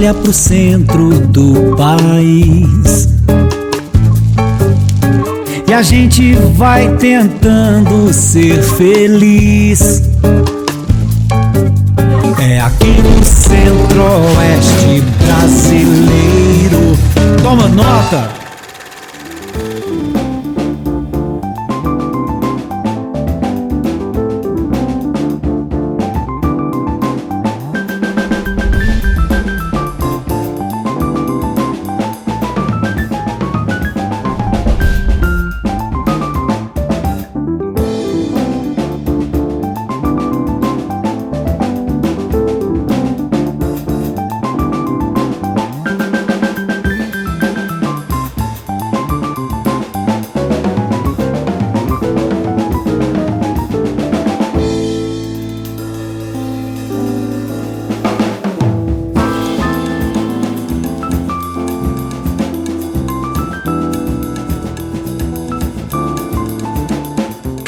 olha pro centro do país e a gente vai tentando ser feliz. É aqui no centro-oeste brasileiro. Toma nota!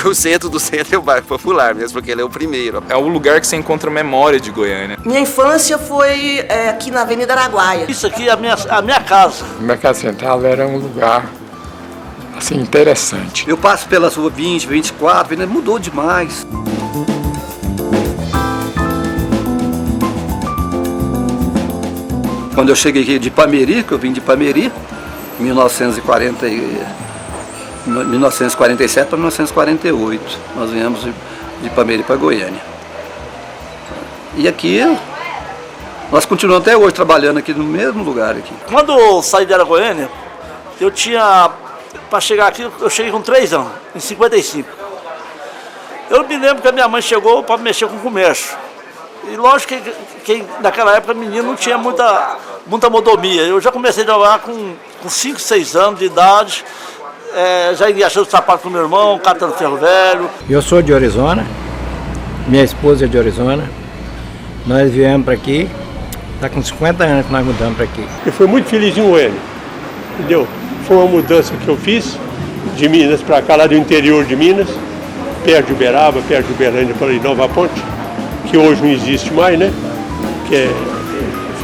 O centro do centro é o bairro Popular mesmo, porque ele é o primeiro. É o lugar que você encontra memória de Goiânia. Minha infância foi aqui na Avenida Araguaia. Isso aqui é a minha casa. O Mercado Central era um lugar assim, interessante. Eu passo pelas ruas 20, 24, mudou demais. Quando eu cheguei aqui de Ipameri, que eu vim de Ipameri, em 1947 para 1948, nós viemos de Ipameri para Goiânia. E aqui, nós continuamos até hoje trabalhando aqui no mesmo lugar aqui. Quando eu saí de Goiânia, eu tinha, para chegar aqui, eu cheguei com 3 anos, em 55. Eu me lembro que a minha mãe chegou para mexer com o comércio. E lógico que naquela época menino não tinha muita modomia. Eu já comecei a trabalhar com 5, 6 anos de idade. Já engraxando o sapato com meu irmão, catando ferro velho. Eu sou de Orizona, minha esposa é de Orizona. Nós viemos para aqui, está com 50 anos que nós mudamos para aqui. Eu fui muito feliz em Goiânia, entendeu? Foi uma mudança que eu fiz de Minas para cá, lá do interior de Minas, perto de Uberaba, perto de Uberlândia, para ali, Nova Ponte, que hoje não existe mais, né?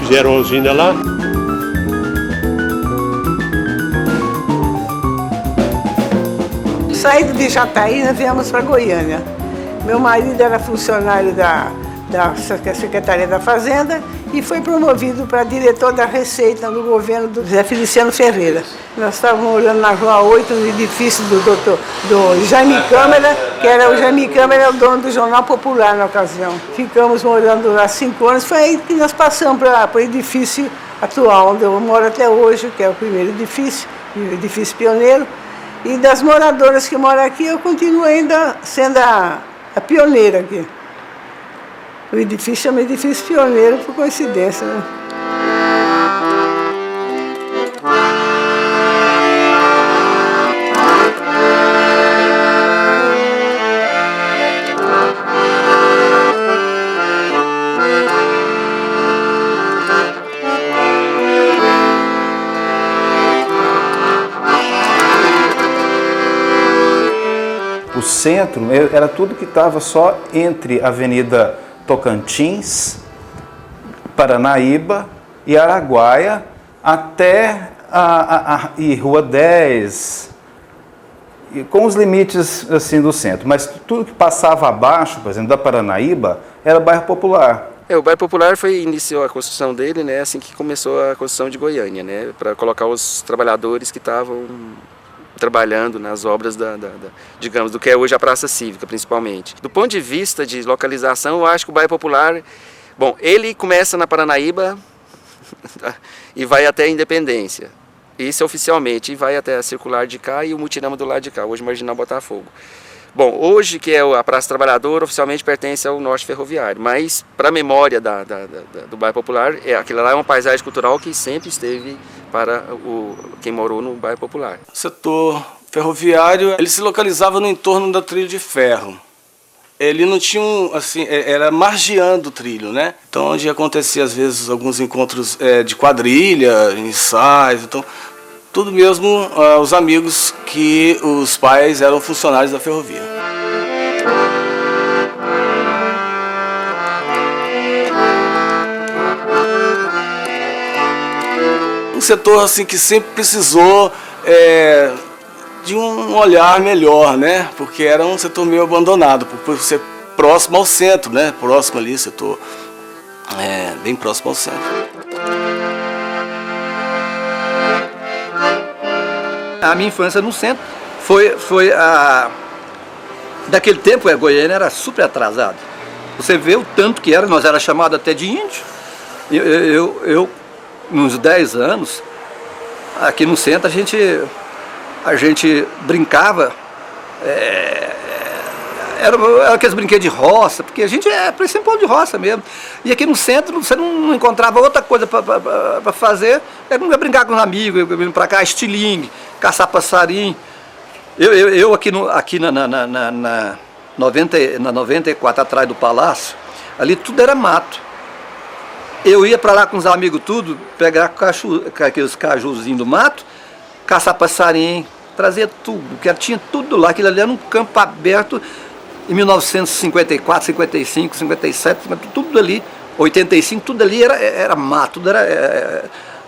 Fizeram a usina lá. Saído de Jataí, nós viemos para Goiânia. Meu marido era funcionário da Secretaria da Fazenda e foi promovido para diretor da Receita no governo do José Feliciano Ferreira. Nós estávamos morando na Rua 8, no edifício do Jaime Câmara, que era o Jaime Câmara, o dono do Jornal Popular na ocasião. Ficamos morando lá 5 anos, foi aí que nós passamos para o edifício atual, onde eu moro até hoje, que é o primeiro edifício, o edifício pioneiro. E das moradoras que moram aqui, eu continuo ainda sendo a pioneira aqui. O edifício chama edifício pioneiro por coincidência, né? O centro era tudo que estava só entre a Avenida Tocantins, Paranaíba e Araguaia até e Rua 10, e com os limites assim do centro. Mas tudo que passava abaixo, por exemplo, da Paranaíba, era bairro Popular. O bairro Popular iniciou a construção dele, né, assim que começou a construção de Goiânia, né, para colocar os trabalhadores que estavam trabalhando nas obras digamos, do que é hoje a Praça Cívica, principalmente. Do ponto de vista de localização, eu acho que o bairro Popular, bom, ele começa na Paranaíba e vai até a Independência. Isso oficialmente, e vai até a Circular de cá e o Mutirama do lado de cá, hoje Marginal Botafogo. Bom, hoje que é a Praça Trabalhadora, oficialmente pertence ao Norte Ferroviário, mas para a memória do bairro Popular, aquilo lá é uma paisagem cultural que sempre esteve para quem morou no bairro Popular. O setor ferroviário, ele se localizava no entorno da trilha de ferro. Ele não tinha era margeando o trilho, né? Então, onde acontecia às vezes alguns encontros de quadrilha, ensaios, então tudo mesmo os amigos que os pais eram funcionários da ferrovia. setor assim que sempre precisou de um olhar melhor, né? Porque era um setor meio abandonado, por ser próximo ao centro, né? Próximo ali, setor bem próximo ao centro. A minha infância no centro foi a... Daquele tempo a Goiânia era super atrasada. Você vê o tanto que era, nós era chamado até de índio. Eu uns 10 anos, aqui no centro a gente brincava, era aqueles brinquedos de roça, porque a gente parecia um povo de roça mesmo. E aqui no centro você não encontrava outra coisa para fazer, ia brincar com os amigos, vindo para cá, estilingue, caçar passarinho. Eu aqui na 94, atrás do palácio, ali tudo era mato. Eu ia para lá com os amigos tudo, pegar aqueles cajuzinhos do mato, caçar passarinho, trazer tudo, porque tinha tudo lá, aquilo ali era um campo aberto em 1954, 55, 57, tudo ali, 85, tudo ali era mato, tudo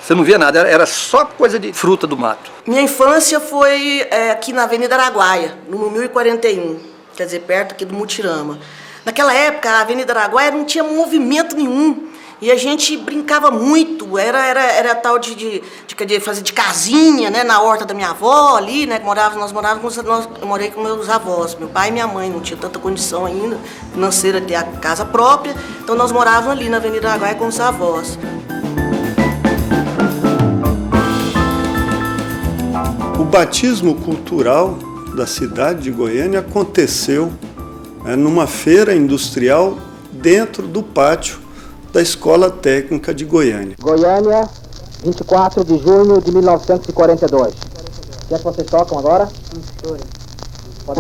você não via nada, era só coisa de fruta do mato. Minha infância foi aqui na Avenida Araguaia, no 1041, quer dizer, perto aqui do Mutirama. Naquela época, a Avenida Araguaia não tinha movimento nenhum. E a gente brincava muito, era tal de fazer de casinha, né, na horta da minha avó ali, né, eu morei com meus avós, meu pai e minha mãe, não tinha tanta condição ainda financeira de ter a casa própria, então nós morávamos ali na Avenida Araguaia com os avós. O batismo cultural da cidade de Goiânia aconteceu numa feira industrial dentro do pátio da Escola Técnica de Goiânia. Goiânia, 24 de junho de 1942. O que é que vocês tocam agora? Pode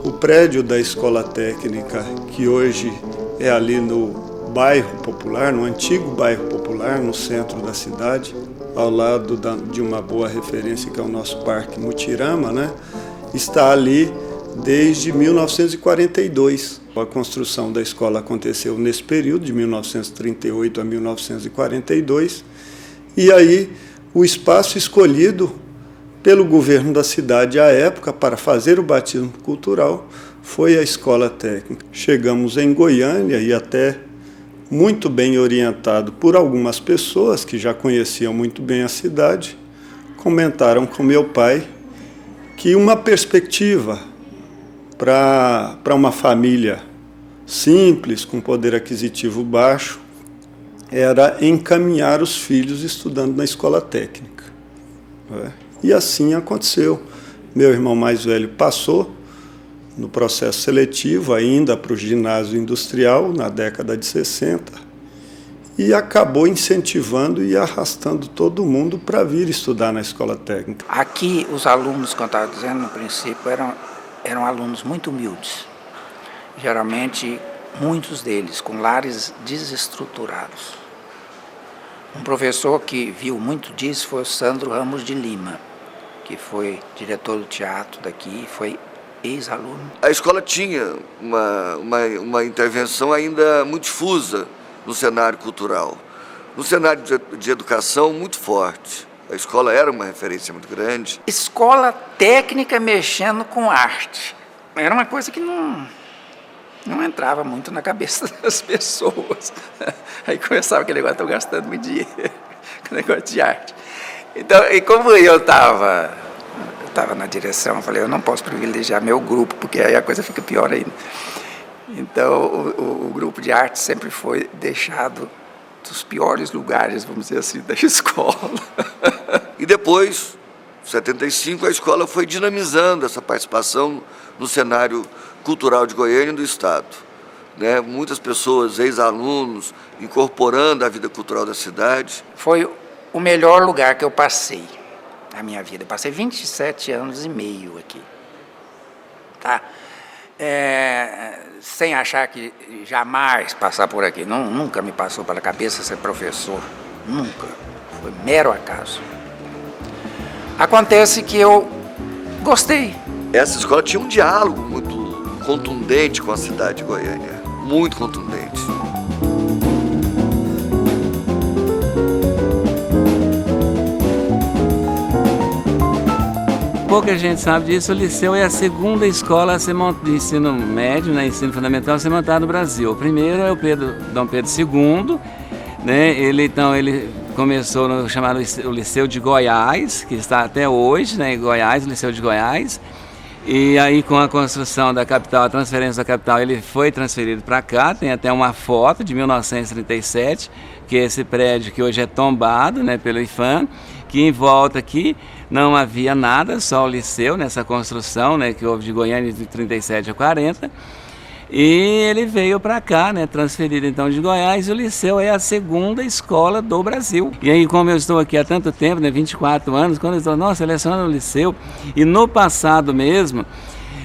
O prédio da Escola Técnica, que hoje é ali no bairro Popular, no antigo bairro Popular, no centro da cidade, ao lado de uma boa referência que é o nosso Parque Mutirama, né? Está ali desde 1942. A construção da escola aconteceu nesse período, de 1938 a 1942, e aí o espaço escolhido pelo governo da cidade à época para fazer o batismo cultural foi a Escola Técnica. Chegamos em Goiânia e até muito bem orientado por algumas pessoas que já conheciam muito bem a cidade, comentaram com meu pai que uma perspectiva para uma família simples, com poder aquisitivo baixo, era encaminhar os filhos estudando na escola técnica. E assim aconteceu. Meu irmão mais velho passou no processo seletivo ainda para o ginásio industrial na década de 60 e acabou incentivando e arrastando todo mundo para vir estudar na escola técnica. Aqui os alunos, como eu estava dizendo no princípio, eram alunos muito humildes. Geralmente, muitos deles com lares desestruturados. Um professor que viu muito disso foi o Sandro Ramos de Lima, que foi diretor do teatro daqui, foi ex-aluno. A escola tinha uma intervenção ainda muito difusa no cenário cultural, no cenário de educação muito forte. A escola era uma referência muito grande. Escola técnica mexendo com arte. Era uma coisa que não entrava muito na cabeça das pessoas. Aí começava aquele negócio, estou gastando muito dinheiro com negócio de arte. Então, e como eu estava na direção, eu falei, eu não posso privilegiar meu grupo, porque aí a coisa fica pior ainda. Então, o grupo de arte sempre foi deixado dos piores lugares, vamos dizer assim, da escola. E depois, em 75, a escola foi dinamizando essa participação no cenário cultural de Goiânia e do Estado. Né? Muitas pessoas, ex-alunos, incorporando a vida cultural da cidade. Foi o melhor lugar que eu passei na minha vida. Eu passei 27 anos e meio aqui. Tá? Sem achar que jamais passar por aqui. Nunca me passou pela cabeça ser professor. Nunca. Foi mero acaso. Acontece que eu gostei. Essa escola tinha um diálogo muito contundente com a cidade de Goiânia. Muito contundente. pouca gente sabe disso, o Liceu é a segunda escola a ser de ensino médio, né, ensino fundamental, a ser montada no Brasil. O primeiro é o Dom Pedro II, né, ele começou no chamado o Liceu de Goiás, que está até hoje, né, em Goiás, o Liceu de Goiás. E aí, com a construção da capital, a transferência da capital, ele foi transferido para cá. Tem até uma foto de 1937, que é esse prédio que hoje é tombado, né, pelo IPHAN, que em volta aqui não havia nada, só o liceu nessa construção, né, que houve de Goiânia de 37 a 40. E ele veio para cá, né, transferido então de Goiás, e o Liceu é a segunda escola do Brasil. E aí, como eu estou aqui há tanto tempo, né, 24 anos, quando eu estou, selecionando o Liceu, e no passado mesmo,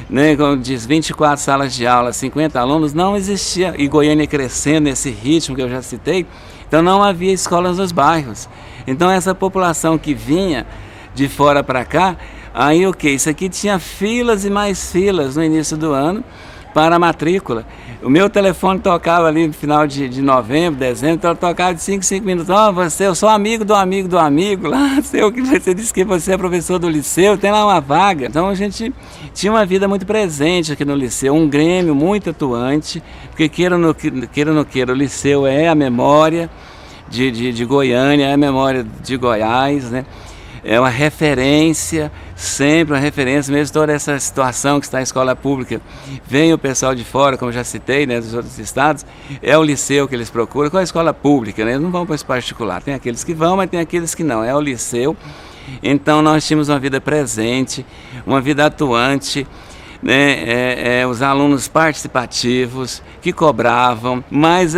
né, como diz, 24 salas de aula, 50 alunos, não existia, e Goiânia crescendo nesse ritmo que eu já citei, então não havia escolas nos bairros. Então essa população que vinha de fora para cá, aí o que? Isso aqui tinha filas e mais filas no início do ano, para a matrícula. O meu telefone tocava ali no final de novembro, dezembro, então tocava de 5 minutos. Eu sou amigo do amigo do amigo, lá, você disse que você é professor do liceu, tem lá uma vaga. Então a gente tinha uma vida muito presente aqui no liceu, um grêmio muito atuante, porque queira ou não queira, o liceu é a memória de Goiânia, é a memória de Goiás, né? É uma referência, sempre uma referência, mesmo toda essa situação que está na escola pública. Vem o pessoal de fora, como já citei, né, dos outros estados, é o liceu que eles procuram, com a escola pública, né, eles não vão para esse particular. Tem aqueles que vão, mas tem aqueles que não, é o liceu. Então nós tínhamos uma vida presente, uma vida atuante, né, os alunos participativos que cobravam, mas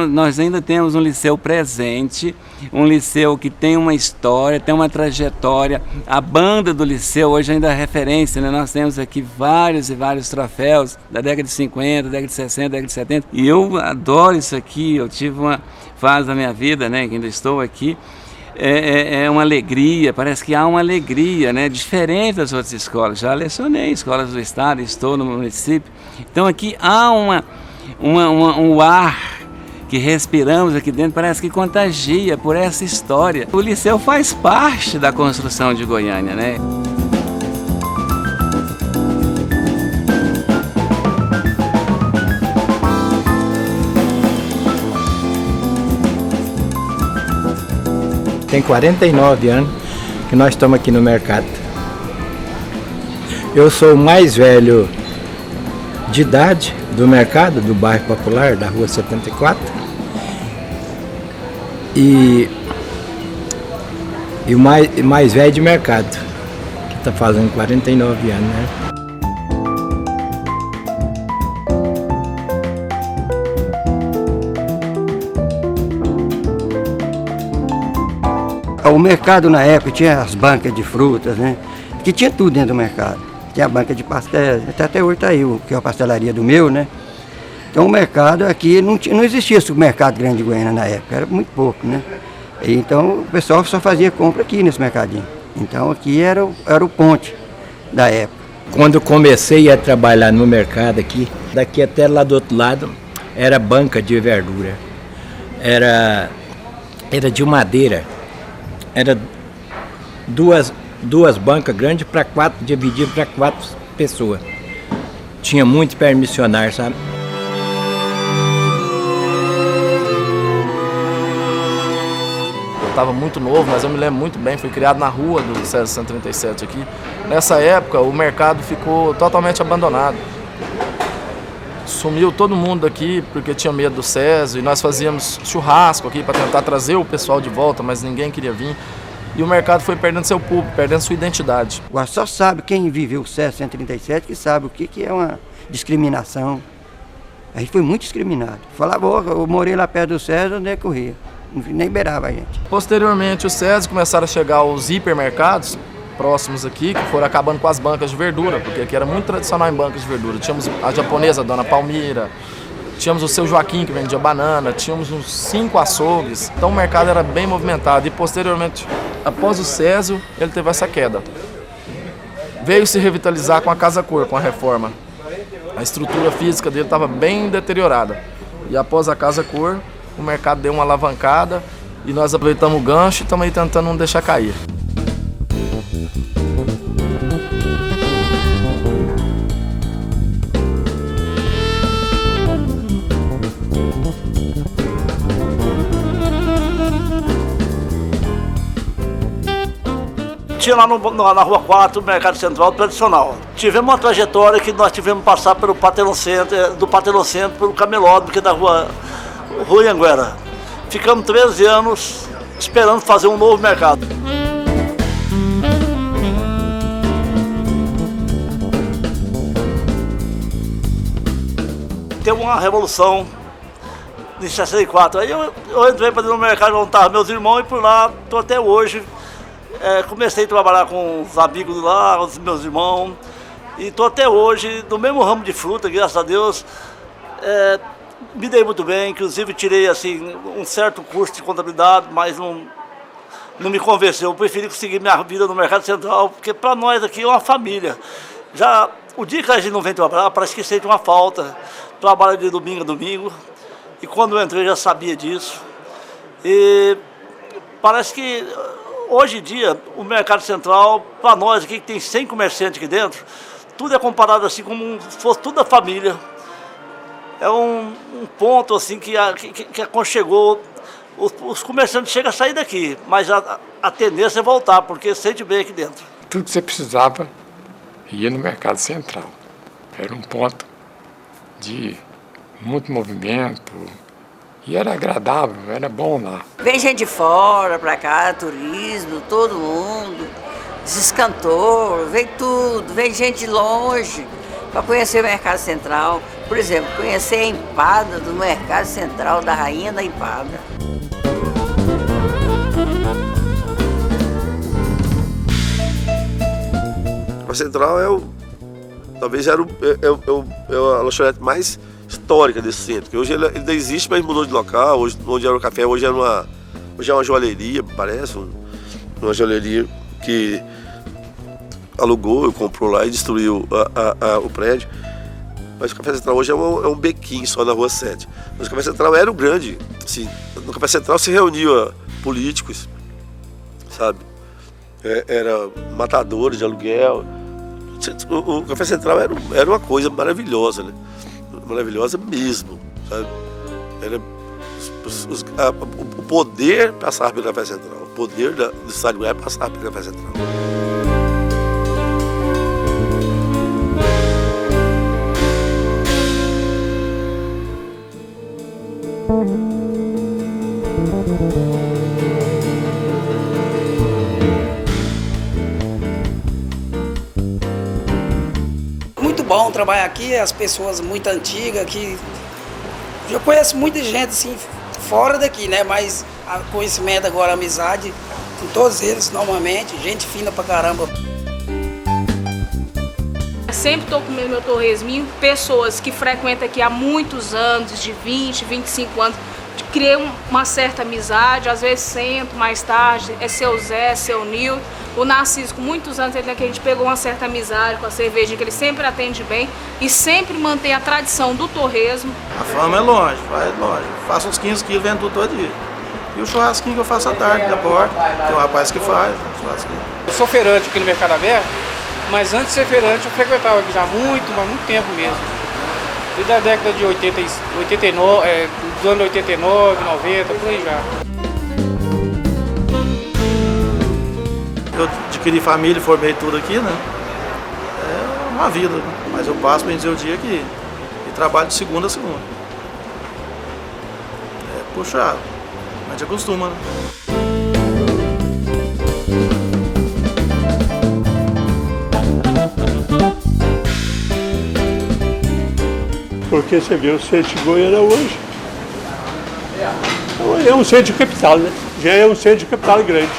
nós ainda temos um liceu presente, um liceu que tem uma história, tem uma trajetória. A banda do liceu hoje ainda é referência, né? Nós temos aqui vários e vários troféus da década de 50, década de 60, década de 70, e eu adoro isso aqui. Eu tive uma fase da minha vida, né, que ainda estou aqui, é uma alegria, parece que há uma alegria, né, diferente das outras escolas. Já lecionei escolas do estado, estou no município, então aqui há um ar que respiramos aqui dentro, parece que contagia por essa história. O liceu faz parte da construção de Goiânia, né? Tem 49 anos que nós estamos aqui no mercado. Eu sou o mais velho de idade do mercado, do bairro Popular, da rua 74. E o mais velho de mercado, que está fazendo 49 anos, né? O mercado na época tinha as bancas de frutas, né? Que tinha tudo dentro do mercado. Tinha a banca de pastéis, até hoje está aí, que é a pastelaria do meu, né? Então o mercado aqui, não existia supermercado grande de Goiânia na época, era muito pouco, né? Então o pessoal só fazia compra aqui nesse mercadinho. Então aqui era o ponte da época. Quando eu comecei a trabalhar no mercado aqui, daqui até lá do outro lado, era banca de verdura. Era de madeira. Era duas bancas grandes para quatro, divididas para 4 pessoas. Tinha muito permissionário, sabe? Eu estava muito novo, mas eu me lembro muito bem, fui criado na rua do César 137 aqui. Nessa época o mercado ficou totalmente abandonado. Sumiu todo mundo daqui porque tinha medo do Césio, e nós fazíamos churrasco aqui para tentar trazer o pessoal de volta, mas ninguém queria vir. E o mercado foi perdendo seu público, perdendo sua identidade. Agora só sabe quem viveu o Césio 137 que sabe o que é uma discriminação. A gente foi muito discriminado. Falava, eu morei lá perto do Césio, onde é que eu ia? Nem beirava a gente. Posteriormente, o Césio começaram a chegar os hipermercados próximos aqui, que foram acabando com as bancas de verdura, porque aqui era muito tradicional em bancas de verdura. Tínhamos a japonesa, a Dona Palmira, tínhamos o Seu Joaquim, que vendia banana, tínhamos uns 5 açougues. Então o mercado era bem movimentado e posteriormente, após o Césio, ele teve essa queda. Veio se revitalizar com a Casa Cor, com a reforma. A estrutura física dele estava bem deteriorada. E após a Casa Cor, o mercado deu uma alavancada e nós aproveitamos o gancho e estamos aí tentando não deixar cair. tinha lá na Rua 4, o Mercado Central tradicional. Tivemos uma trajetória que nós tivemos que passar pelo Patelon Center, do Patelon Center pelo Camelódromo, que é da Rua Anhanguera. Ficamos 13 anos esperando fazer um novo mercado. Teve uma revolução em 64. Aí eu entrei para dentro do mercado onde estavam meus irmãos e por lá estou até hoje. Comecei a trabalhar com os amigos lá, os meus irmãos, e estou até hoje no mesmo ramo de fruta, graças a Deus. Me dei muito bem, inclusive tirei assim, um certo curso de contabilidade, mas não me convenceu. Eu preferi seguir minha vida no Mercado Central, porque para nós aqui é uma família. Já o dia que a gente não vem trabalhar, parece que sente uma falta. Trabalho de domingo a domingo, e quando eu entrei já sabia disso. E parece que hoje em dia o Mercado Central, para nós aqui que tem 100 comerciantes aqui dentro, tudo é comparado assim como se fosse toda a família. É um ponto assim que aconchegou. Os comerciantes chegam a sair daqui, mas a tendência é voltar, porque sente bem aqui dentro. Tudo que você precisava ia no Mercado Central. Era um ponto de muito movimento e era agradável, era bom lá. Vem gente de fora pra cá, turismo, todo mundo, esses cantores, vem tudo, vem gente de longe para conhecer o Mercado Central. Por exemplo, conhecer a empada do Mercado Central, da Rainha da Empada. A Central talvez era a lanchonete mais histórica desse centro, que hoje ele ainda existe, mas mudou de local. Hoje, onde era o café, hoje é uma joalheria, parece, uma joalheria que alugou, comprou lá e destruiu o prédio. Mas o Café Central hoje é um bequinho só na Rua 7. Mas o Café Central era o grande, assim, no Café Central se reuniam políticos, sabe? Era matadores de aluguel. O Café Central era uma coisa maravilhosa, né? Maravilhosa mesmo, sabe? O poder passava pelo Café Central, o poder do Estado de Goiás passava pelo Café Central. Muito bom trabalhar aqui, as pessoas muito antigas que eu conheço muita gente assim fora daqui, né? Mas conhecimento agora, amizade com todos eles normalmente, gente fina pra caramba. Sempre estou comendo meu torresminho, pessoas que frequentam aqui há muitos anos, de 20, 25 anos, criei uma certa amizade, às vezes sento mais tarde, é seu Zé, seu Nil. O Narciso, com muitos anos, ele, que a gente pegou uma certa amizade com a cervejinha, que ele sempre atende bem e sempre mantém a tradição do torresmo. A fama é longe, vai longe. Faço uns 15 quilos, vendo tudo todo dia. E o churrasquinho que eu faço à tarde, da porta, tem um rapaz que faz churrasquinho. Eu sou feirante aqui no Mercado Aberto, mas antes de ser feirante eu frequentava aqui já há muito tempo mesmo. Desde a década de 89, dos anos 89, 90, por aí já. Eu adquiri família, formei tudo aqui, né? É uma vida, né? Mas eu passo, bem dizer, o dia aqui e trabalho de segunda a segunda. É puxado, a gente acostuma, né? Porque você vê o centro de Goiânia hoje, é um centro de capital, né? Já é um centro de capital grande,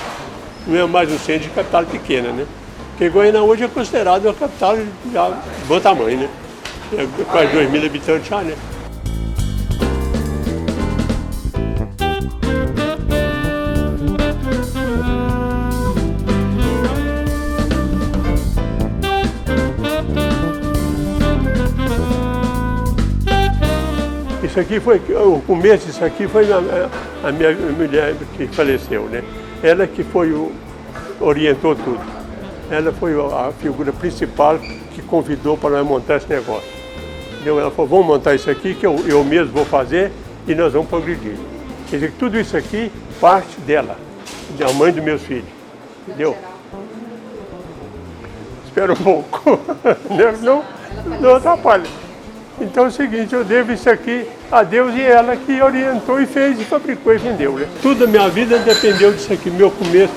não é mais um centro de capital pequena, né? Porque Goiânia hoje é considerado uma capital de bom tamanho, né? É quase 2.000 habitantes já, né? Isso aqui foi, o começo disso aqui foi a minha mulher que faleceu, né? Ela que orientou tudo. Ela foi a figura principal que convidou para nós montar esse negócio. Entendeu? Ela falou, vamos montar isso aqui que eu mesmo vou fazer e nós vamos progredir. Quer dizer, tudo isso aqui parte dela, da mãe dos meus filhos, entendeu? espera um pouco. Não atrapalha. Então é o seguinte, eu devo isso aqui a Deus e ela que orientou e fez, e fabricou e vendeu. Né? Tudo a minha vida dependeu disso aqui, meu começo.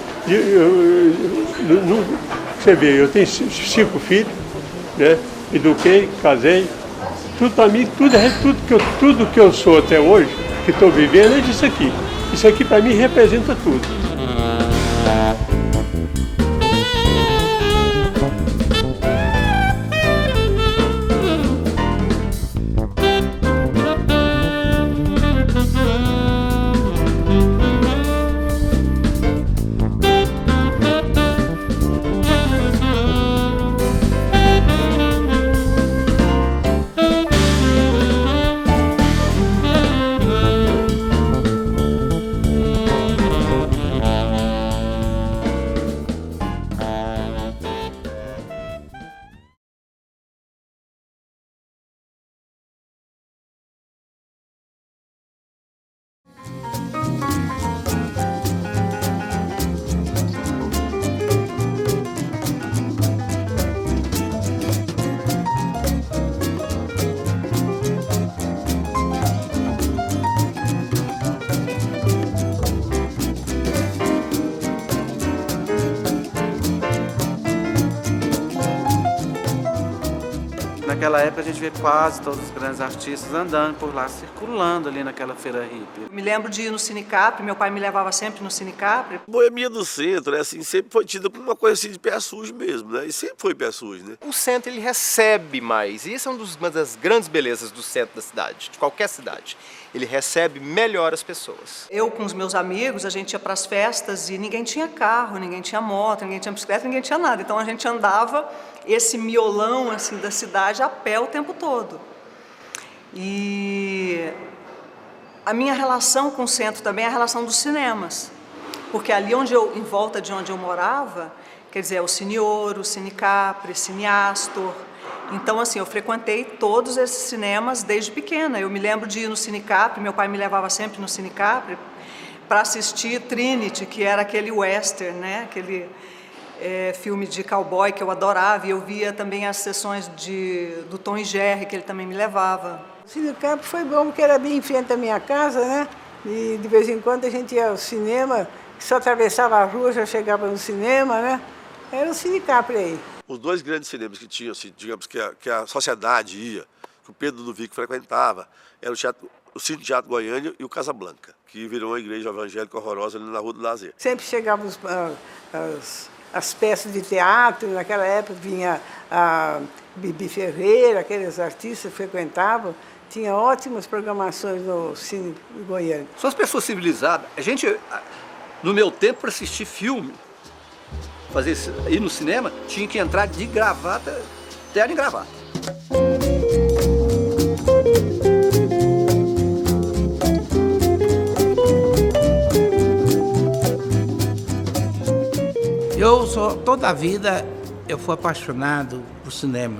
Você vê, eu tenho 5 filhos, né? Eduquei, casei. Tudo para mim, tudo que eu sou até hoje, que estou vivendo, é disso aqui. Isso aqui para mim representa tudo. Naquela época a gente vê quase todos os grandes artistas andando por lá, circulando ali naquela feira hippie. Eu me lembro de ir no Cine Capri, meu pai me levava sempre no Cine Capri. Boemia do centro, né, assim, sempre foi tida como uma coisa assim de pé sujo mesmo, né? E sempre foi pé sujo, né? O centro ele recebe mais, e isso é uma das grandes belezas do centro da cidade, de qualquer cidade. Ele recebe melhor as pessoas. Eu com os meus amigos, a gente ia para as festas e ninguém tinha carro, ninguém tinha moto, ninguém tinha bicicleta, ninguém tinha nada. Então a gente andava esse miolão assim da cidade a pé o tempo todo. E a minha relação com o centro também é a relação dos cinemas, porque ali em volta de onde eu morava, quer dizer, o Cine Ouro, o Cine Capri, Cine Astor. Então, assim, eu frequentei todos esses cinemas desde pequena. Eu me lembro de ir no Cine Capri, meu pai me levava sempre no Cine Capri para assistir Trinity, que era aquele western, né? Aquele filme de cowboy que eu adorava. E eu via também as sessões do Tom e Jerry, que ele também me levava. O Cine Capri foi bom porque era bem em frente da minha casa, né? E de vez em quando a gente ia ao cinema, só atravessava a rua, já chegava no cinema, né? Era o Cine Capri aí. Os dois grandes cinemas que tinham, assim, digamos, que a sociedade ia, que o Pedro do Vico frequentava, era o Cine Teatro Goiânia e o Casablanca, que virou uma igreja evangélica horrorosa ali na Rua do Lazer. Sempre chegavam as peças de teatro, naquela época vinha a Bibi Ferreira, aqueles artistas frequentavam, tinha ótimas programações no Cine Goiânia. São as pessoas civilizadas. A gente, no meu tempo, para assistir filme, ir no cinema, tinha que entrar de gravata, terno e gravata. Toda a vida eu fui apaixonado por cinema,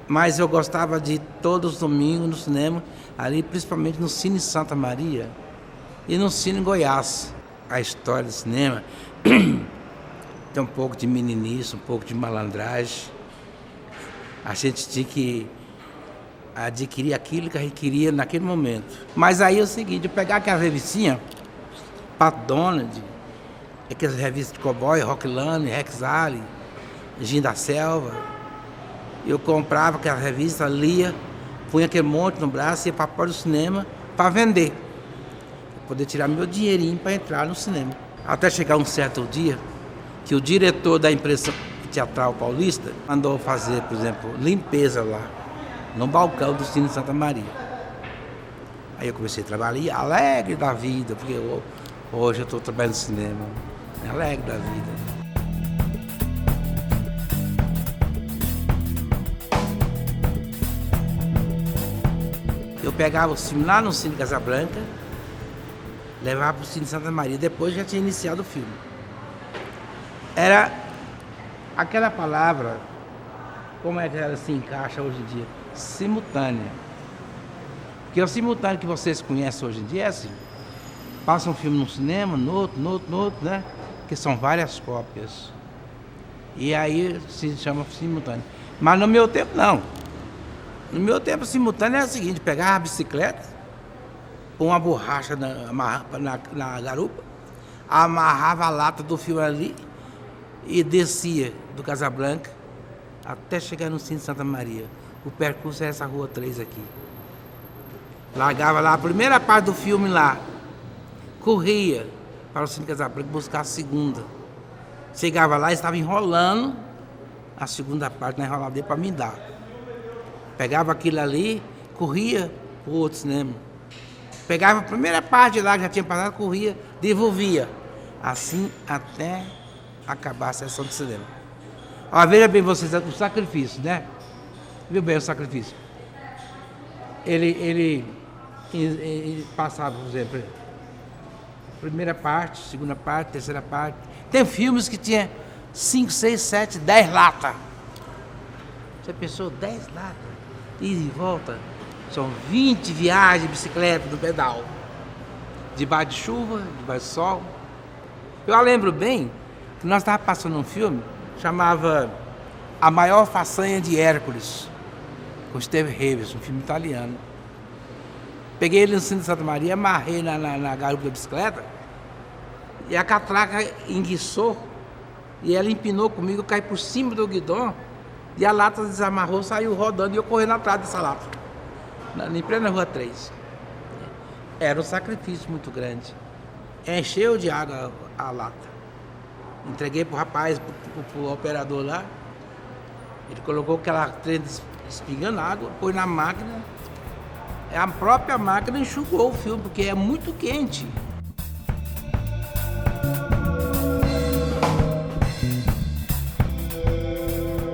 mas eu gostava de ir todos os domingos no cinema, ali principalmente no Cine Santa Maria e no Cine Goiás. A história do cinema tem um pouco de meninice, um pouco de malandragem. A gente tinha que adquirir aquilo que a gente queria naquele momento. Mas aí é o seguinte, eu pegava aquela revistinha, Pat Donald, aquelas revistas de cowboy, Rockland, Rex Alley, Gin da Selva. Eu comprava aquela revista, lia, punha aquele monte no braço e ia para a porta do cinema para vender. Para poder tirar meu dinheirinho para entrar no cinema. Até chegar um certo dia que o diretor da Impressão Teatral Paulista mandou fazer, por exemplo, limpeza lá, no balcão do Cine Santa Maria. Aí eu comecei a trabalhar alegre da vida, porque hoje eu estou trabalhando no cinema, alegre da vida. Eu pegava o filme lá no Cine Casablanca, levava para o Cine Santa Maria, depois já tinha iniciado o filme. Era aquela palavra, como é que ela se encaixa hoje em dia? Simultânea. Porque o simultâneo que vocês conhecem hoje em dia é assim, passa um filme no cinema, no outro, né? Que são várias cópias. E aí se chama simultâneo. Mas no meu tempo, não. No meu tempo, simultâneo era o seguinte, pegava a bicicleta, pôr uma borracha na garupa, amarrava a lata do filme ali e descia do Casablanca até chegar no Cine Santa Maria. O percurso é essa rua 3 aqui. Largava lá a primeira parte do filme lá, corria para o Cine Casablanca buscar a segunda. Chegava lá e estava enrolando a segunda parte na enroladeira para me dar. Pegava aquilo ali, corria para o outro cinema. Pegava a primeira parte lá que já tinha passado, corria, devolvia. Assim até acabar a sessão de cinema. Ó, veja bem vocês, o sacrifício, né? Viu bem o sacrifício? Ele passava, por exemplo, primeira parte, segunda parte, terceira parte. Tem filmes que tinha 5, 6, 7, 10 latas. Você pensou 10 latas? Ida e volta. São 20 viagens de bicicleta do pedal. Debaixo de chuva, debaixo de sol. Eu lembro bem que nós estávamos passando um filme, chamava A Maior Façanha de Hércules, com Steve Reeves, um filme italiano. Peguei ele no Cine de Santa Maria, amarrei na garupa da bicicleta, e a catraca enguiçou, e ela empinou comigo, eu caí por cima do guidão, e a lata desamarrou, saiu rodando, e eu correndo atrás dessa lata, em plena rua 3. Era um sacrifício muito grande. Encheu de água a lata. Entreguei pro rapaz, pro operador lá, ele colocou aquela trem espingando água, pôs na máquina, a própria máquina enxugou o filme, porque é muito quente.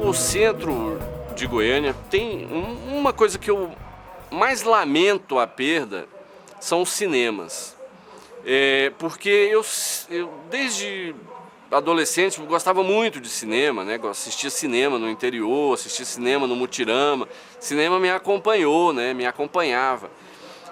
O centro de Goiânia tem uma coisa que eu mais lamento a perda, são os cinemas. Porque eu desde adolescente gostava muito de cinema, né? Assistia cinema no interior, assistia cinema no Mutirama. Cinema me acompanhou, né? Me acompanhava.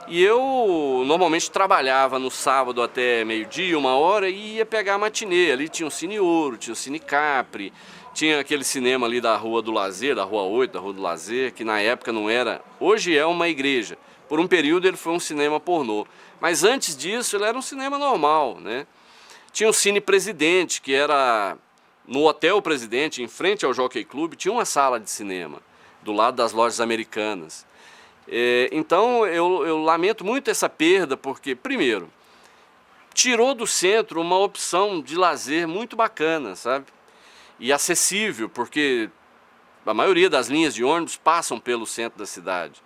E eu normalmente trabalhava no sábado até meio-dia, 1h, e ia pegar a matinê. Ali tinha o Cine Ouro, tinha o Cine Capri, tinha aquele cinema ali da Rua do Lazer, da Rua 8, da Rua do Lazer, que na época não era... Hoje é uma igreja. Por um período ele foi um cinema pornô. Mas antes disso ele era um cinema normal, né? Tinha o Cine Presidente, que era no Hotel Presidente, em frente ao Jockey Club, tinha uma sala de cinema, do lado das lojas americanas. Então eu lamento muito essa perda, porque, primeiro, tirou do centro uma opção de lazer muito bacana, sabe? E acessível, porque a maioria das linhas de ônibus passam pelo centro da cidade.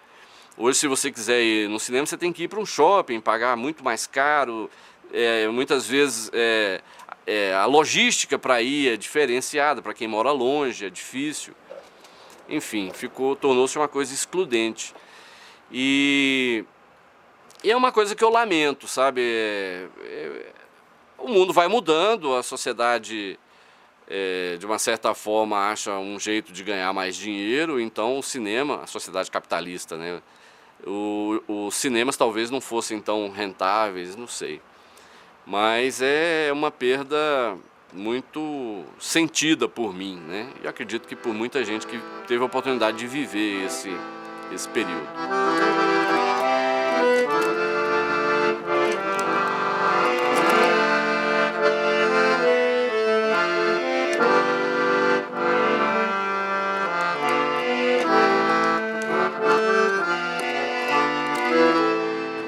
Hoje, se você quiser ir no cinema, você tem que ir para um shopping, pagar muito mais caro. Muitas vezes a logística para ir é diferenciada, para quem mora longe é difícil. Enfim, tornou-se uma coisa excludente. E é uma coisa que eu lamento, sabe? O mundo vai mudando, a sociedade, de uma certa forma, acha um jeito de ganhar mais dinheiro, então o cinema, a sociedade capitalista, né? Os cinemas talvez não fossem tão rentáveis, não sei. Mas é uma perda muito sentida por mim, né? E acredito que por muita gente que teve a oportunidade de viver esse período.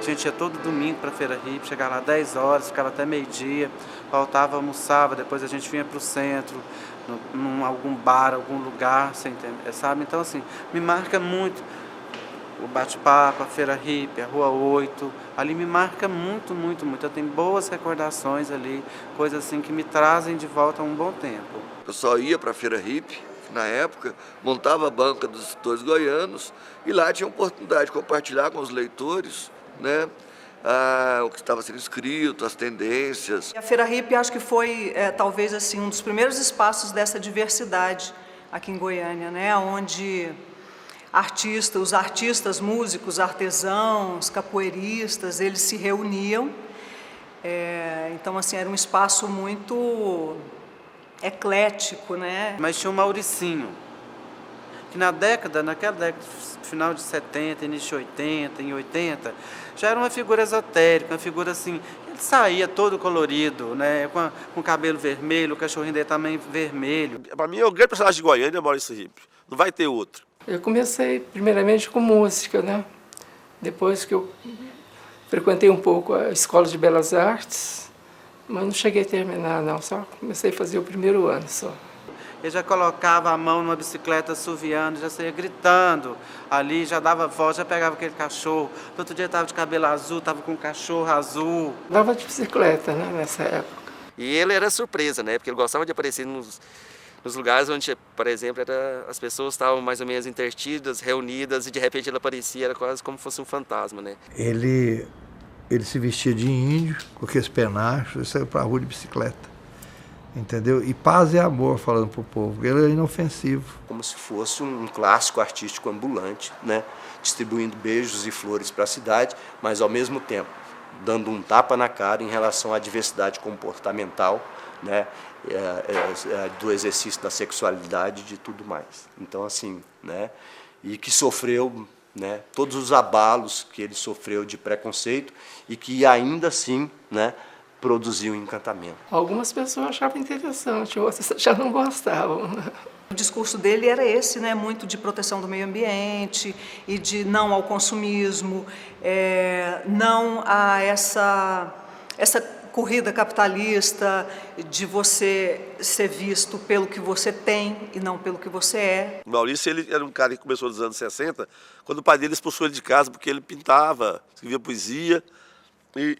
A gente ia todo domingo para a Feira Hippie, chegava lá 10 horas, ficava até meio-dia, voltava, almoçava, depois a gente vinha para o centro, num algum bar, algum lugar, sabe? Então, assim, me marca muito o bate-papo, a Feira Hippie, a Rua 8, ali me marca muito, muito, muito. Eu tenho boas recordações ali, coisas assim que me trazem de volta a um bom tempo. Eu só ia para a Feira Hippie, na época, montava a banca dos escritores goianos e lá tinha a oportunidade de compartilhar com os leitores, né, o que estava sendo escrito, as tendências. A Feira Hippie acho que foi talvez assim um dos primeiros espaços dessa diversidade aqui em Goiânia, né, onde os artistas, músicos, artesãos, capoeiristas, eles se reuniam. Então assim era um espaço muito eclético, né? Mas tinha o Mauricinho, que naquela década, final de 70, início de 80, em 80, já era uma figura esotérica, uma figura assim, ele saía todo colorido, né, com cabelo vermelho, o cachorrinho dele também vermelho. Para mim, o grande personagem de Goiânia é Maurício Ribeiro, não vai ter outro. Eu comecei primeiramente com música, né? Depois que eu frequentei um pouco a Escola de Belas Artes, mas não cheguei a terminar não, só comecei a fazer o primeiro ano só. Ele já colocava a mão numa bicicleta assoviando, já saía gritando ali, já dava voz, já pegava aquele cachorro. No outro dia estava de cabelo azul, estava com um cachorro azul. Dava de bicicleta, né, nessa época. E ele era surpresa, né? Porque ele gostava de aparecer nos lugares onde, por exemplo, as pessoas estavam mais ou menos intertidas, reunidas, e de repente ele aparecia, era quase como se fosse um fantasma, né? Ele se vestia de índio, com aqueles penachos, e saiu para a rua de bicicleta. Entendeu? E paz e amor, falando pro povo. Ele é inofensivo. Como se fosse um clássico artístico ambulante, né? Distribuindo beijos e flores para a cidade, mas ao mesmo tempo dando um tapa na cara em relação à diversidade comportamental, né? Do exercício da sexualidade e de tudo mais. Então, assim, né? E que sofreu, né? Todos os abalos que ele sofreu de preconceito e que ainda assim, né? Produziu um encantamento. Algumas pessoas achavam interessante, outras já não gostavam. O discurso dele era esse, né? Muito de proteção do meio ambiente e de não ao consumismo, não a essa corrida capitalista de você ser visto pelo que você tem e não pelo que você é. O Maurício, ele era um cara que começou nos anos 60, quando o pai dele expulsou ele de casa porque ele pintava, escrevia poesia,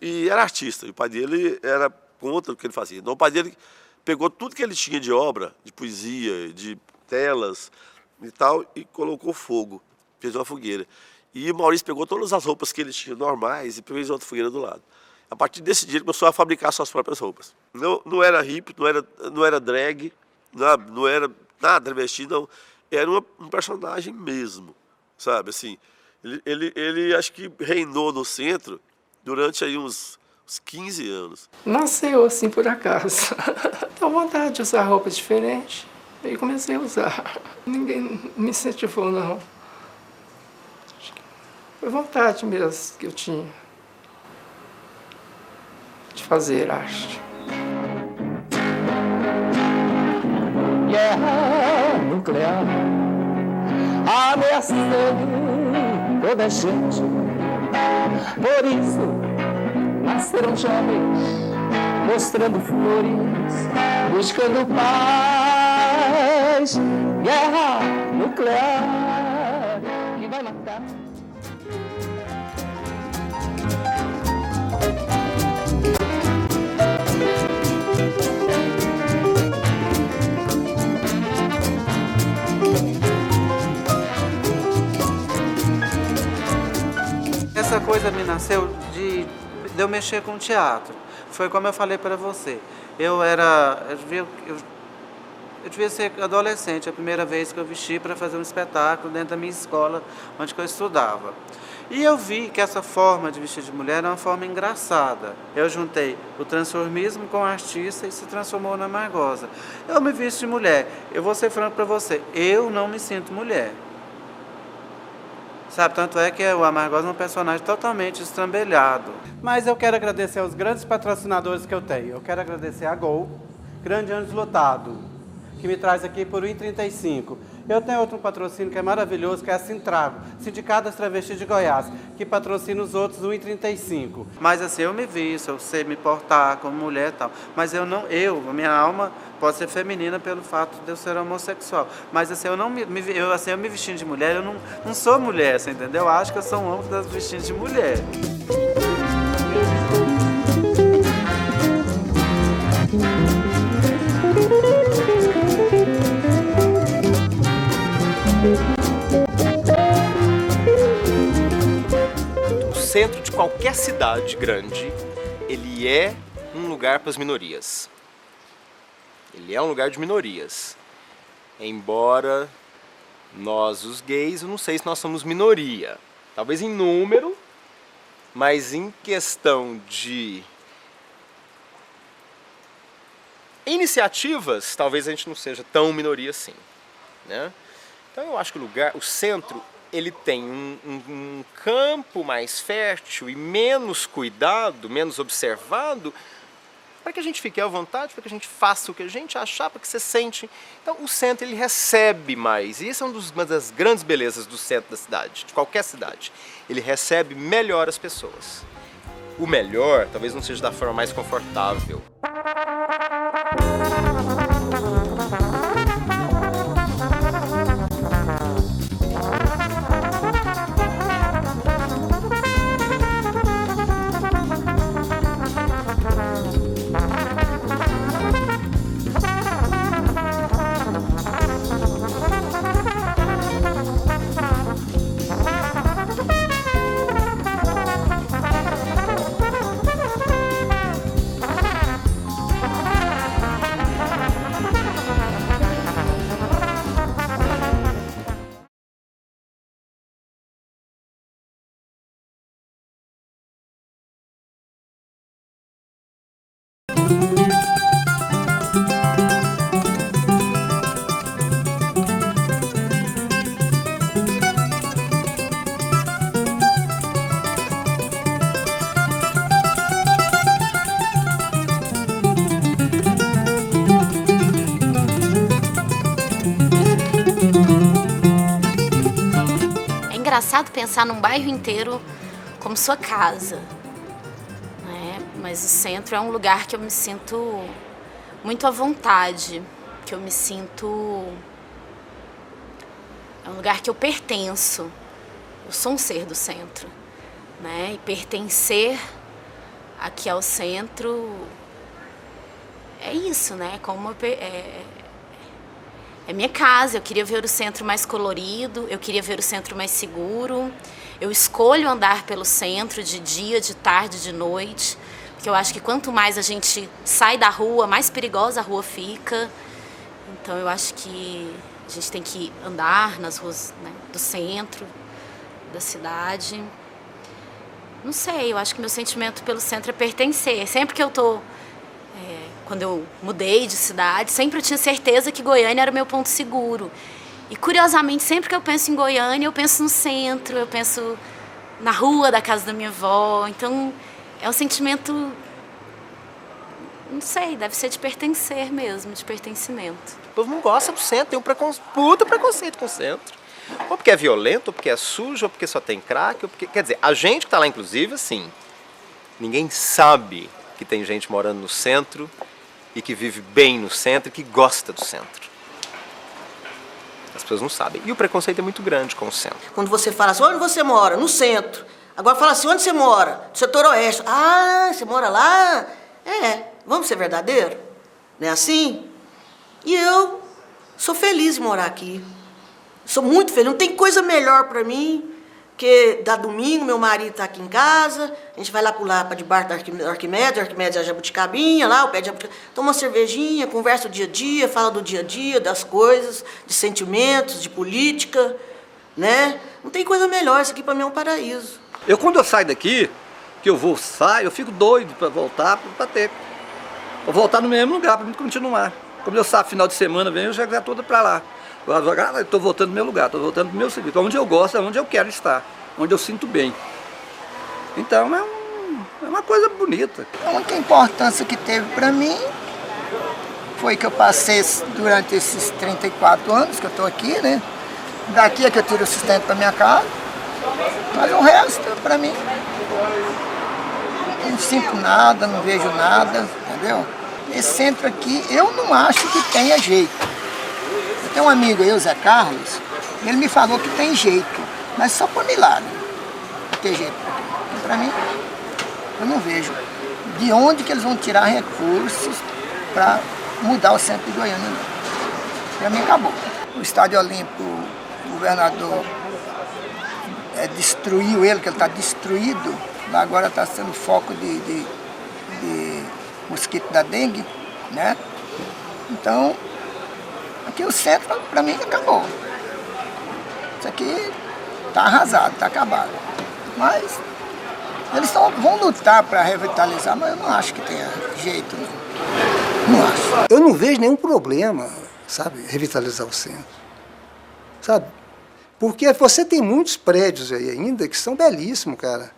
e era artista, e o pai dele era contra o que ele fazia. Então o pai dele pegou tudo que ele tinha de obra, de poesia, de telas e tal, e colocou fogo, fez uma fogueira. E o Maurício pegou todas as roupas que ele tinha normais e fez outra fogueira do lado. A partir desse dia ele começou a fabricar suas próprias roupas. Não era hippie, não era drag, não era nada travesti, não. Era um personagem mesmo, sabe? Assim, ele acho que reinou no centro durante aí uns 15 anos. Nasceu assim por acaso. Deu vontade de usar roupa diferente. Aí comecei a usar. Ninguém me incentivou, não. Foi vontade mesmo que eu tinha de fazer arte. Guerra nuclear ameaçando toda a gente. Por isso nasceram jovens mostrando flores, buscando paz. Guerra nuclear que vai matar. Essa coisa me nasceu de eu mexer com teatro. Foi como eu falei para você. Eu devia ser adolescente, a primeira vez que eu vesti para fazer um espetáculo dentro da minha escola, onde eu estudava. E eu vi que essa forma de vestir de mulher era uma forma engraçada. Eu juntei o transformismo com o artista e se transformou na Amargosa. Eu me visto de mulher. Eu vou ser franco para você, eu não me sinto mulher. Sabe, tanto é que o Amargosa é um personagem totalmente estrambelhado. Mas eu quero agradecer aos grandes patrocinadores que eu tenho. Eu quero agradecer a Gol, Grande Ônibus Lotado, que me traz aqui por R$1,35. Eu tenho outro patrocínio que é maravilhoso, que é a Sintrago, Sindicato das Travestis de Goiás, que patrocina os outros R$1,35. Mas assim, eu me visto, eu sei me portar como mulher e tal. Mas a minha alma pode ser feminina pelo fato de eu ser homossexual. Mas assim, eu me vestindo de mulher, eu não sou mulher, você entendeu? Eu acho que eu sou um homem que está vestindo de mulher. O centro de qualquer cidade grande, ele é um lugar para as minorias. Ele é um lugar de minorias. Embora nós, os gays, eu não sei se nós somos minoria. Talvez em número, mas em questão de Iniciativas, talvez a gente não seja tão minoria assim, né? Então eu acho que o centro, ele tem um campo mais fértil e menos cuidado, menos observado, para que a gente fique à vontade, para que a gente faça o que a gente achar, para que você sente. Então o centro, ele recebe mais, e isso é uma das grandes belezas do centro da cidade, de qualquer cidade. Ele recebe melhor as pessoas. O melhor talvez não seja da forma mais confortável. É engraçado pensar num bairro inteiro como sua casa, né? Mas o centro é um lugar que eu me sinto muito à vontade, que eu me sinto... É um lugar que eu pertenço. Eu sou um ser do centro, né? E pertencer aqui ao centro é isso, né? Como é minha casa. Eu queria ver o centro mais colorido, eu queria ver o centro mais seguro. Eu escolho andar pelo centro de dia, de tarde, de noite, porque eu acho que quanto mais a gente sai da rua, mais perigosa a rua fica. Então eu acho que a gente tem que andar nas ruas, né, do centro da cidade. Não sei, eu acho que meu sentimento pelo centro é pertencer. Sempre que eu tô... quando eu mudei de cidade, sempre eu tinha certeza que Goiânia era o meu ponto seguro. E, curiosamente, sempre que eu penso em Goiânia, eu penso no centro, eu penso na rua da casa da minha avó. Então, é um sentimento, não sei, deve ser de pertencer mesmo, de pertencimento. O povo não gosta do centro, tem um puta preconceito com o centro. Ou porque é violento, ou porque é sujo, ou porque só tem crack, ou porque... Quer dizer, a gente que tá lá, inclusive, assim, ninguém sabe que tem gente morando no centro e que vive bem no centro e que gosta do centro. As pessoas não sabem. E o preconceito é muito grande com o centro. Quando você fala assim, onde você mora? No centro. Agora fala assim, onde você mora? No setor oeste. Ah, você mora lá? Vamos ser verdadeiro? Não é assim? E eu sou feliz de morar aqui. Sou muito feliz. Não tem coisa melhor pra mim que dar domingo, meu marido tá aqui em casa, a gente vai lá pular para debaixo da Arquimedes, a jabuticabinha lá, o pé de jabuticabinha, toma uma cervejinha, conversa o dia a dia, fala do dia a dia, das coisas, de sentimentos, de política, né? Não tem coisa melhor, isso aqui para mim é um paraíso. Quando eu saio daqui, que eu saio, eu fico doido para voltar, para voltar no mesmo lugar, para mim continuar. Como eu saio final de semana, eu já toda para lá. Eu estou voltando no meu lugar, estou voltando para o meu serviço, onde eu gosto, é onde eu quero estar, onde eu sinto bem. Então é uma coisa bonita. A única importância que teve para mim foi que eu passei durante esses 34 anos que eu estou aqui, né? Daqui é que eu tiro o sustento para minha casa, mas o resto, para mim, não sinto nada, não vejo nada, entendeu? Esse centro aqui, eu não acho que tenha jeito. Eu tenho um amigo aí, o Zé Carlos, ele me falou que tem jeito, mas só por milagre não tem jeito. Para mim, eu não vejo de onde que eles vão tirar recursos para mudar o centro de Goiânia. Para mim, acabou. O Estádio Olímpico, o governador destruiu ele, que ele está destruído, agora está sendo foco de mosquito da dengue, né? Então, aqui o centro, para mim, acabou. Isso aqui está arrasado, está acabado. Mas eles vão lutar para revitalizar, mas eu não acho que tenha jeito, não. Não acho. Eu não vejo nenhum problema, sabe, revitalizar o centro, sabe? Porque você tem muitos prédios aí ainda que são belíssimos, cara.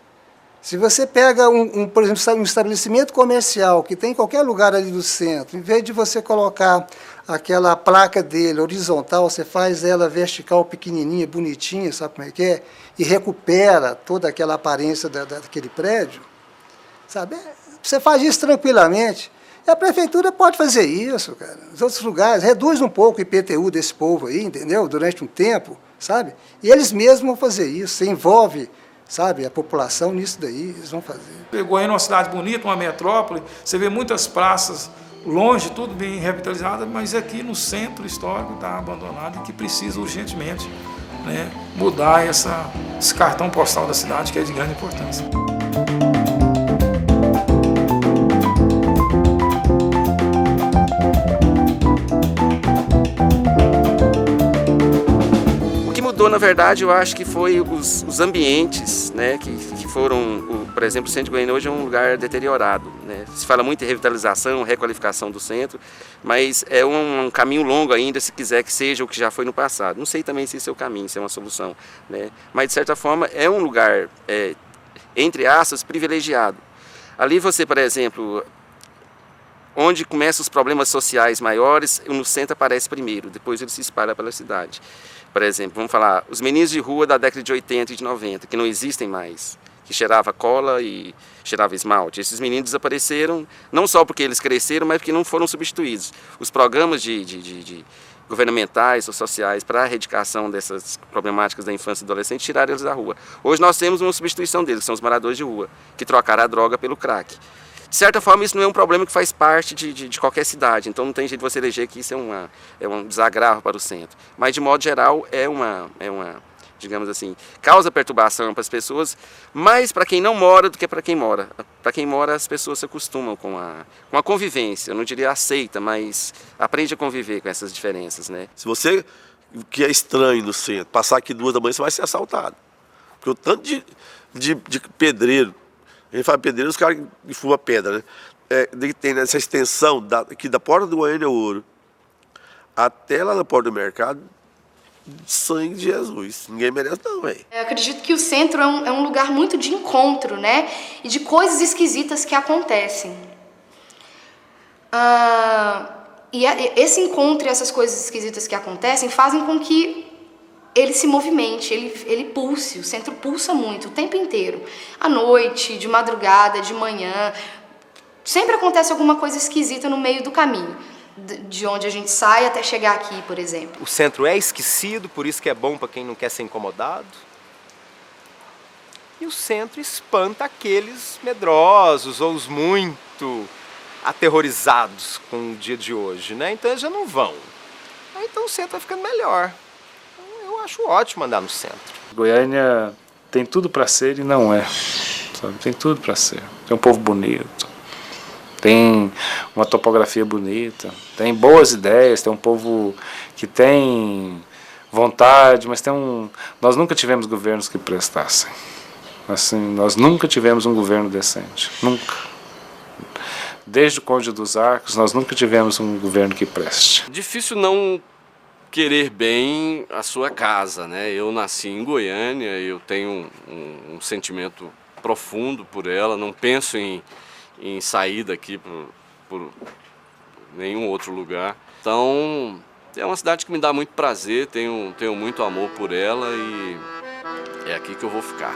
Se você pega, por exemplo, um estabelecimento comercial que tem em qualquer lugar ali do centro, em vez de você colocar aquela placa dele horizontal, você faz ela vertical, pequenininha, bonitinha, sabe como é que é? E recupera toda aquela aparência daquele prédio, sabe? Você faz isso tranquilamente. E a prefeitura pode fazer isso, cara. Os outros lugares, reduz um pouco o IPTU desse povo aí, entendeu? Durante um tempo, sabe? E eles mesmos vão fazer isso, você envolve, sabe, a população nisso daí, eles vão fazer. Goiânia é uma cidade bonita, uma metrópole, você vê muitas praças longe, tudo bem revitalizado, mas aqui no centro histórico está abandonado e que precisa urgentemente, né, mudar esse cartão postal da cidade, que é de grande importância. Na verdade, eu acho que foi os ambientes, né, que foram, por exemplo, o centro de Goiânia hoje é um lugar deteriorado, né? Se fala muito em revitalização, requalificação do centro, mas é um caminho longo ainda, se quiser que seja o que já foi no passado. Não sei também se esse é o caminho, se é uma solução, né? Mas, de certa forma, é um lugar, entre aspas, privilegiado. Ali você, por exemplo, onde começam os problemas sociais maiores, no centro aparece primeiro, depois ele se espalha pela cidade. Por exemplo, vamos falar, os meninos de rua da década de 80 e de 90, que não existem mais, que cheirava cola e cheirava esmalte. Esses meninos desapareceram, não só porque eles cresceram, mas porque não foram substituídos. Os programas governamentais ou sociais para a erradicação dessas problemáticas da infância e adolescente tiraram eles da rua. Hoje nós temos uma substituição deles, que são os moradores de rua, que trocaram a droga pelo crack. De certa forma, isso não é um problema que faz parte de qualquer cidade, então não tem jeito de você eleger que isso é um desagravo para o centro. Mas, de modo geral, é uma digamos assim, causa perturbação para as pessoas, mais para quem não mora do que para quem mora. Para quem mora, as pessoas se acostumam com a convivência, eu não diria aceita, mas aprende a conviver com essas diferenças, né? Se você, que é estranho no centro, passar aqui 2 da manhã, você vai ser assaltado. Porque o tanto de pedreiro, a gente fala pedreiro, os caras que fumam pedra, né? Tem essa extensão aqui da porta do Goiânia Ouro até lá na porta do mercado, sangue de Jesus. Ninguém merece não, velho. Eu acredito que o centro é um lugar muito de encontro, né? E de coisas esquisitas que acontecem. E esse encontro e essas coisas esquisitas que acontecem fazem com que ele se movimente, ele pulse, o centro pulsa muito, o tempo inteiro. À noite, de madrugada, de manhã, sempre acontece alguma coisa esquisita no meio do caminho, de onde a gente sai até chegar aqui, por exemplo. O centro é esquecido, por isso que é bom para quem não quer ser incomodado. E o centro espanta aqueles medrosos ou os muito aterrorizados com o dia de hoje, né? Então eles já não vão. Então o centro vai ficando melhor. Eu acho ótimo andar no centro. Goiânia tem tudo para ser e não é, sabe? Tem tudo para ser. Tem um povo bonito, tem uma topografia bonita, tem boas ideias, tem um povo que tem vontade, mas nós nunca tivemos governos que prestassem. Assim, nós nunca tivemos um governo decente, nunca. Desde o Conde dos Arcos, nós nunca tivemos um governo que preste. Difícil não querer bem a sua casa, né? Eu nasci em Goiânia, eu tenho um sentimento profundo por ela, não penso em sair daqui por nenhum outro lugar. Então, é uma cidade que me dá muito prazer, tenho muito amor por ela e é aqui que eu vou ficar.